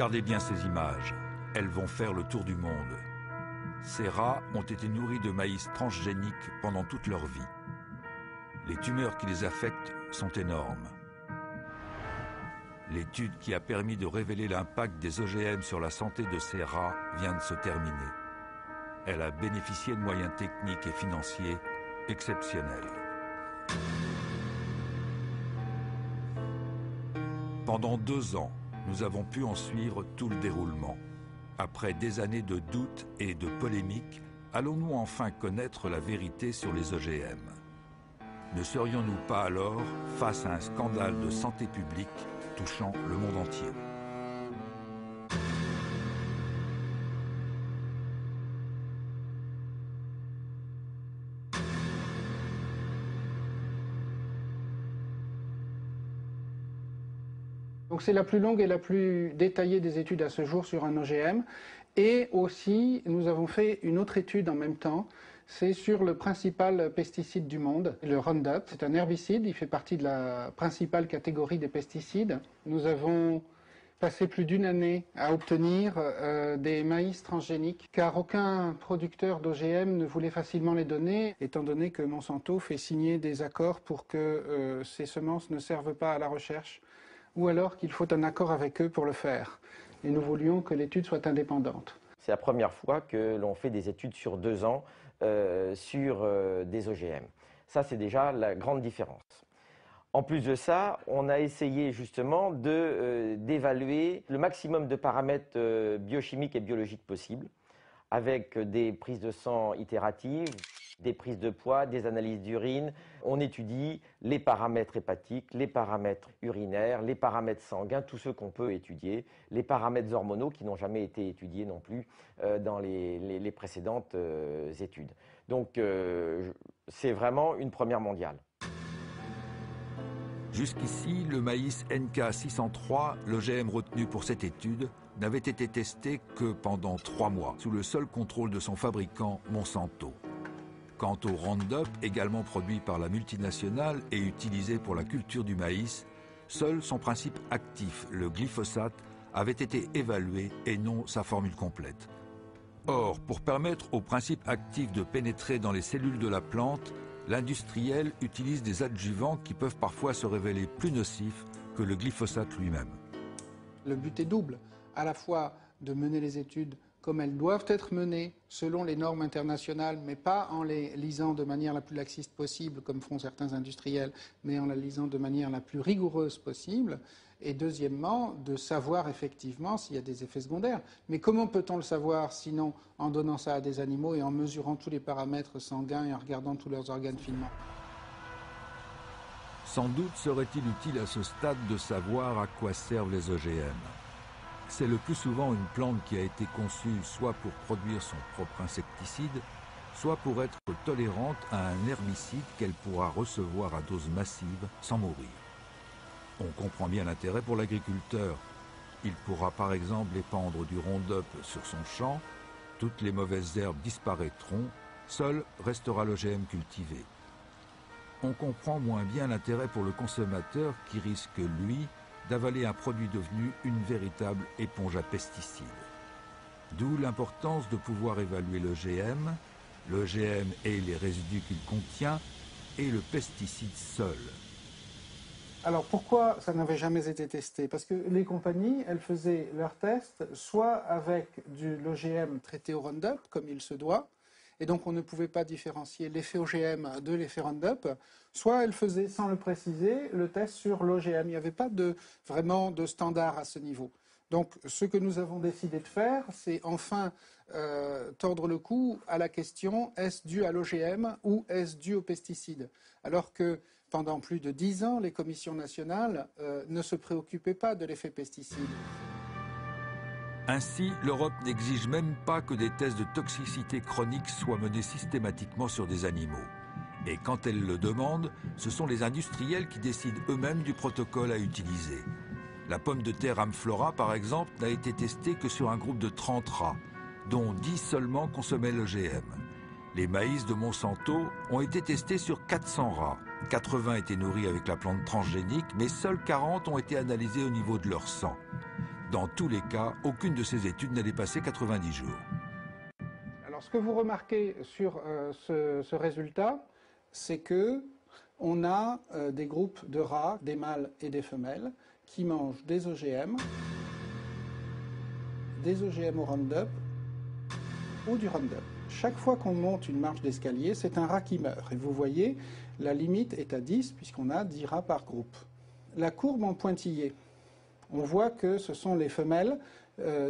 Regardez bien ces images, elles vont faire le tour du monde. Ces rats ont été nourris de maïs transgénique pendant toute leur vie. Les tumeurs qui les affectent sont énormes. L'étude qui a permis de révéler l'impact des OGM sur la santé de ces rats vient de se terminer. Elle a bénéficié de moyens techniques et financiers exceptionnels. Pendant 2 ans, nous avons pu en suivre tout le déroulement. Après des années de doutes et de polémiques, allons-nous enfin connaître la vérité sur les OGM? Ne serions-nous pas alors face à un scandale de santé publique touchant le monde entier? Donc c'est la plus longue et la plus détaillée des études à ce jour sur un OGM. Et aussi, nous avons fait une autre étude en même temps. C'est sur le principal pesticide du monde, le Roundup. C'est un herbicide, il fait partie de la principale catégorie des pesticides. Nous avons passé plus d'1 année à obtenir des maïs transgéniques, car aucun producteur d'OGM ne voulait facilement les donner, étant donné que Monsanto fait signer des accords pour que ces semences ne servent pas à la recherche, ou alors qu'il faut un accord avec eux pour le faire. Et nous voulions que l'étude soit indépendante. C'est la première fois que l'on fait des études sur 2 ans sur des OGM. Ça, c'est déjà la grande différence. En plus de ça, on a essayé justement d'évaluer le maximum de paramètres biochimiques et biologiques possibles, avec des prises de sang itératives, des prises de poids, des analyses d'urine. On étudie les paramètres hépatiques, les paramètres urinaires, les paramètres sanguins, tous ceux qu'on peut étudier, les paramètres hormonaux qui n'ont jamais été étudiés non plus dans les précédentes études. Donc c'est vraiment une première mondiale. Jusqu'ici, le maïs NK603, l'OGM retenu pour cette étude, n'avait été testé que pendant 3 mois, sous le seul contrôle de son fabricant, Monsanto. Quant au Roundup, également produit par la multinationale et utilisé pour la culture du maïs, seul son principe actif, le glyphosate, avait été évalué et non sa formule complète. Or, pour permettre au principe actif de pénétrer dans les cellules de la plante, l'industriel utilise des adjuvants qui peuvent parfois se révéler plus nocifs que le glyphosate lui-même. Le but est double, à la fois de mener les études comme elles doivent être menées selon les normes internationales, mais pas en les lisant de manière la plus laxiste possible, comme font certains industriels, mais en la lisant de manière la plus rigoureuse possible. Et deuxièmement, de savoir effectivement s'il y a des effets secondaires. Mais comment peut-on le savoir sinon en donnant ça à des animaux et en mesurant tous les paramètres sanguins et en regardant tous leurs organes finement? Sans doute serait-il utile à ce stade de savoir à quoi servent les OGM. C'est le plus souvent une plante qui a été conçue soit pour produire son propre insecticide, soit pour être tolérante à un herbicide qu'elle pourra recevoir à dose massive sans mourir. On comprend bien l'intérêt pour l'agriculteur. Il pourra par exemple épandre du Roundup sur son champ, toutes les mauvaises herbes disparaîtront, seul restera l'OGM cultivé. On comprend moins bien l'intérêt pour le consommateur qui risque, lui, d'avaler un produit devenu une véritable éponge à pesticides. D'où l'importance de pouvoir évaluer l'OGM et les résidus qu'il contient, et le pesticide seul. Alors pourquoi ça n'avait jamais été testé? Parce que les compagnies, elles faisaient leurs tests soit avec de l'OGM traité au Roundup, comme il se doit, et donc on ne pouvait pas différencier l'effet OGM de l'effet Roundup, soit elles faisaient, sans le préciser, le test sur l'OGM. Il n'y avait pas vraiment de standard à ce niveau. Donc ce que nous avons décidé de faire, c'est enfin tordre le cou à la question est-ce dû à l'OGM ou est-ce dû aux pesticides? Alors que pendant plus de 10 ans, les commissions nationales ne se préoccupaient pas de l'effet pesticide. Ainsi, l'Europe n'exige même pas que des tests de toxicité chronique soient menés systématiquement sur des animaux. Et quand elle le demande, ce sont les industriels qui décident eux-mêmes du protocole à utiliser. La pomme de terre Amflora, par exemple, n'a été testée que sur un groupe de 30 rats, dont 10 seulement consommaient l'OGM. Les maïs de Monsanto ont été testés sur 400 rats. 80 étaient nourris avec la plante transgénique, mais seuls 40 ont été analysés au niveau de leur sang. Dans tous les cas, aucune de ces études n'a dépassé 90 jours. Alors, ce que vous remarquez sur ce résultat, c'est que on a des groupes de rats, des mâles et des femelles, qui mangent des OGM au Roundup ou du Roundup. Chaque fois qu'on monte une marche d'escalier, c'est un rat qui meurt. Et vous voyez, la limite est à 10, puisqu'on a 10 rats par groupe. La courbe en pointillé, on voit que ce sont les femelles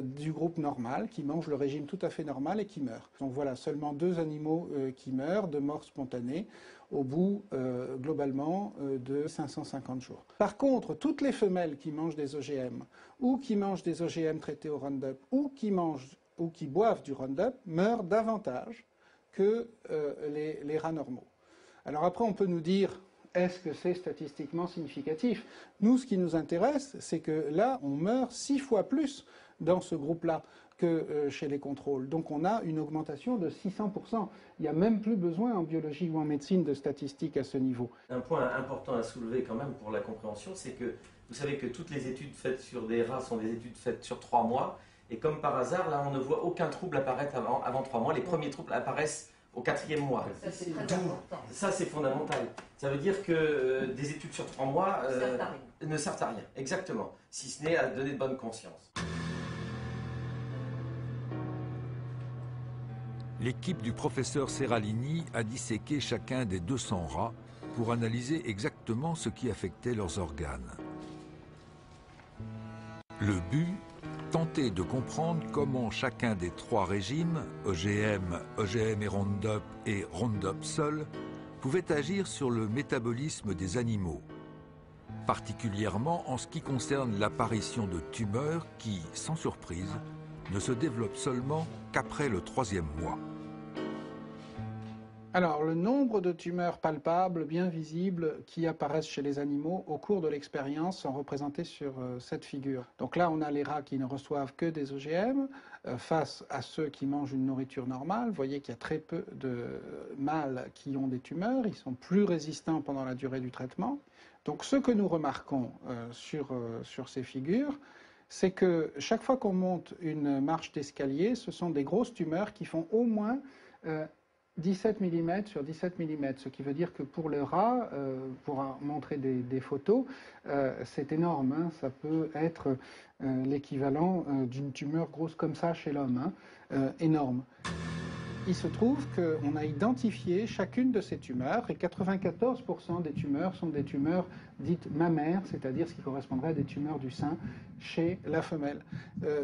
du groupe normal qui mangent le régime tout à fait normal et qui meurent. Donc voilà, seulement 2 animaux qui meurent de mort spontanée au bout globalement de 550 jours. Par contre, toutes les femelles qui mangent des OGM ou qui mangent des OGM traités au Roundup ou qui boivent du Roundup meurent davantage que les rats normaux. Alors après, on peut nous dire, est-ce que c'est statistiquement significatif? Nous, ce qui nous intéresse, c'est que là, on meurt 6 fois plus dans ce groupe-là que chez les contrôles. Donc on a une augmentation de 600%. Il n'y a même plus besoin en biologie ou en médecine de statistiques à ce niveau. Un point important à soulever quand même pour la compréhension, c'est que vous savez que toutes les études faites sur des rats sont des études faites sur 3 mois. Et comme par hasard, là, on ne voit aucun trouble apparaître avant 3 mois. Les premiers troubles apparaissent au 4e mois. Ça, c'est très important. Ça, c'est fondamental. Ça veut dire que des études sur 3 mois ne servent à rien. Exactement. Si ce n'est à donner de bonne conscience. L'équipe du professeur Seralini a disséqué chacun des 200 rats pour analyser exactement ce qui affectait leurs organes. Le but, tenter de comprendre comment chacun des 3 régimes, OGM, OGM et Roundup seul, pouvait agir sur le métabolisme des animaux, particulièrement en ce qui concerne l'apparition de tumeurs qui, sans surprise, ne se développent seulement qu'après le 3e mois. Alors, le nombre de tumeurs palpables, bien visibles, qui apparaissent chez les animaux au cours de l'expérience sont représentés sur cette figure. Donc là, on a les rats qui ne reçoivent que des OGM face à ceux qui mangent une nourriture normale. Vous voyez qu'il y a très peu de mâles qui ont des tumeurs. Ils sont plus résistants pendant la durée du traitement. Donc, ce que nous remarquons sur ces figures, c'est que chaque fois qu'on monte une marche d'escalier, ce sont des grosses tumeurs qui font au moins 17 mm sur 17 mm, ce qui veut dire que pour le rat, pour montrer des photos, c'est énorme, hein, ça peut être l'équivalent d'une tumeur grosse comme ça chez l'homme, hein, énorme. Il se trouve qu'on a identifié chacune de ces tumeurs et 94% des tumeurs sont des tumeurs dites mammaires, c'est-à-dire ce qui correspondrait à des tumeurs du sein chez la femelle.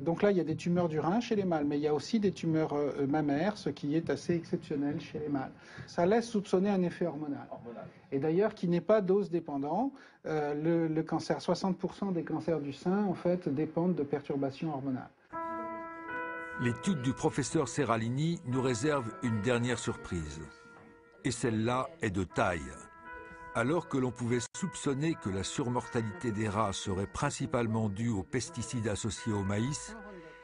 Donc là, il y a des tumeurs du rein chez les mâles, mais il y a aussi des tumeurs mammaires, ce qui est assez exceptionnel chez les mâles. Ça laisse soupçonner un effet hormonal. Et d'ailleurs, qui n'est pas dose dépendant. Le cancer, 60% des cancers du sein, en fait, dépendent de perturbations hormonales. L'étude du professeur Seralini nous réserve une dernière surprise. Et celle-là est de taille. Alors que l'on pouvait soupçonner que la surmortalité des rats serait principalement due aux pesticides associés au maïs,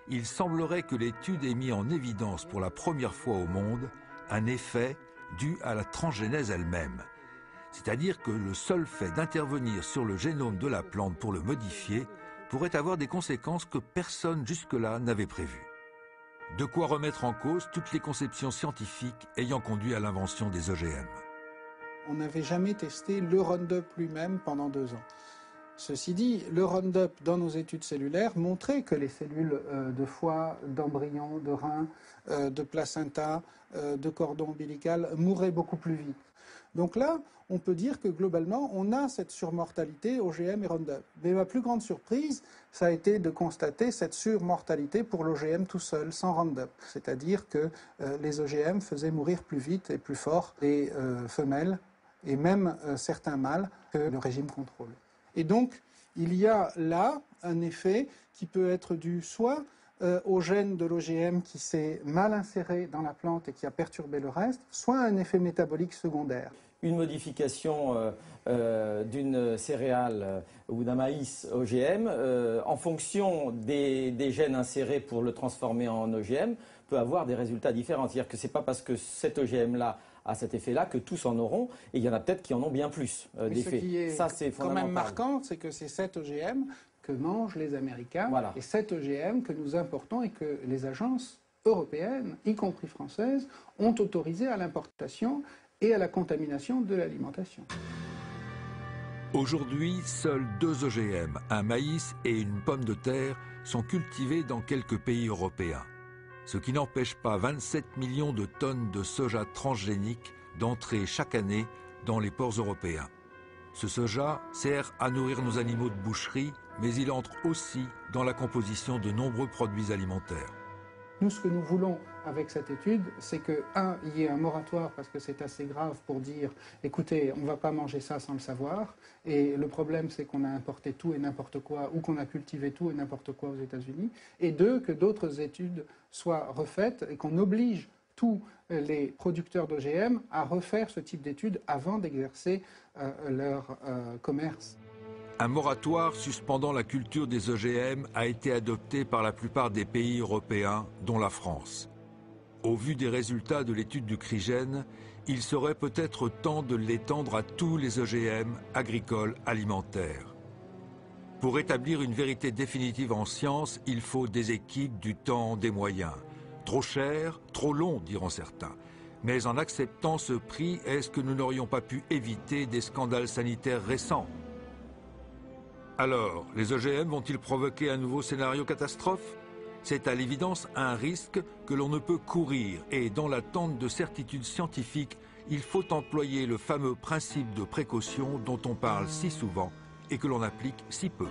il semblerait que l'étude ait mis en évidence pour la première fois au monde un effet dû à la transgénèse elle-même. C'est-à-dire que le seul fait d'intervenir sur le génome de la plante pour le modifier pourrait avoir des conséquences que personne jusque-là n'avait prévues. De quoi remettre en cause toutes les conceptions scientifiques ayant conduit à l'invention des OGM. On n'avait jamais testé le Roundup lui-même pendant 2 ans. Ceci dit, le Roundup, dans nos études cellulaires, montrait que les cellules de foie, d'embryon, de rein, de placenta, de cordon ombilical mouraient beaucoup plus vite. Donc là, on peut dire que globalement, on a cette surmortalité OGM et Roundup. Mais ma plus grande surprise, ça a été de constater cette surmortalité pour l'OGM tout seul, sans Roundup. C'est-à-dire que les OGM faisaient mourir plus vite et plus fort les femelles et même certains mâles que le régime contrôle. Et donc, il y a là un effet qui peut être dû soit au gène de l'OGM qui s'est mal inséré dans la plante et qui a perturbé le reste, soit un effet métabolique secondaire. Une modification d'une céréale ou d'un maïs OGM, en fonction des gènes insérés pour le transformer en OGM, peut avoir des résultats différents. C'est-à-dire que ce n'est pas parce que cet OGM-là a cet effet-là que tous en auront, et il y en a peut-être qui en ont bien plus d'effets. Ça, c'est quand même marquant, c'est que c'est cet OGM que mangent les Américains Voilà. et cet OGM que nous importons et que les agences européennes, y compris françaises, ont autorisé à l'importation et à la contamination de l'alimentation. Aujourd'hui, seuls 2 OGM, un maïs et une pomme de terre, sont cultivés dans quelques pays européens. Ce qui n'empêche pas 27 millions de tonnes de soja transgénique d'entrer chaque année dans les ports européens. Ce soja sert à nourrir nos animaux de boucherie, mais il entre aussi dans la composition de nombreux produits alimentaires. Nous, ce que nous voulons avec cette étude, c'est que, il y ait un moratoire parce que c'est assez grave pour dire, écoutez, on ne va pas manger ça sans le savoir. Et le problème, c'est qu'on a importé tout et n'importe quoi, ou qu'on a cultivé tout et n'importe quoi aux États-Unis. Et 2, que d'autres études soient refaites et qu'on oblige tous les producteurs d'OGM à refaire ce type d'études avant d'exercer leur commerce. Un moratoire suspendant la culture des OGM a été adopté par la plupart des pays européens, dont la France. Au vu des résultats de l'étude du CRIGEN, il serait peut-être temps de l'étendre à tous les OGM agricoles alimentaires. Pour établir une vérité définitive en science, il faut des équipes, du temps, des moyens. Trop cher, trop long, diront certains. Mais en acceptant ce prix, est-ce que nous n'aurions pas pu éviter des scandales sanitaires récents ? Alors, les OGM vont-ils provoquer un nouveau scénario catastrophe ? C'est à l'évidence un risque que l'on ne peut courir et dans l'attente de certitudes scientifiques, il faut employer le fameux principe de précaution dont on parle si souvent et que l'on applique si peu.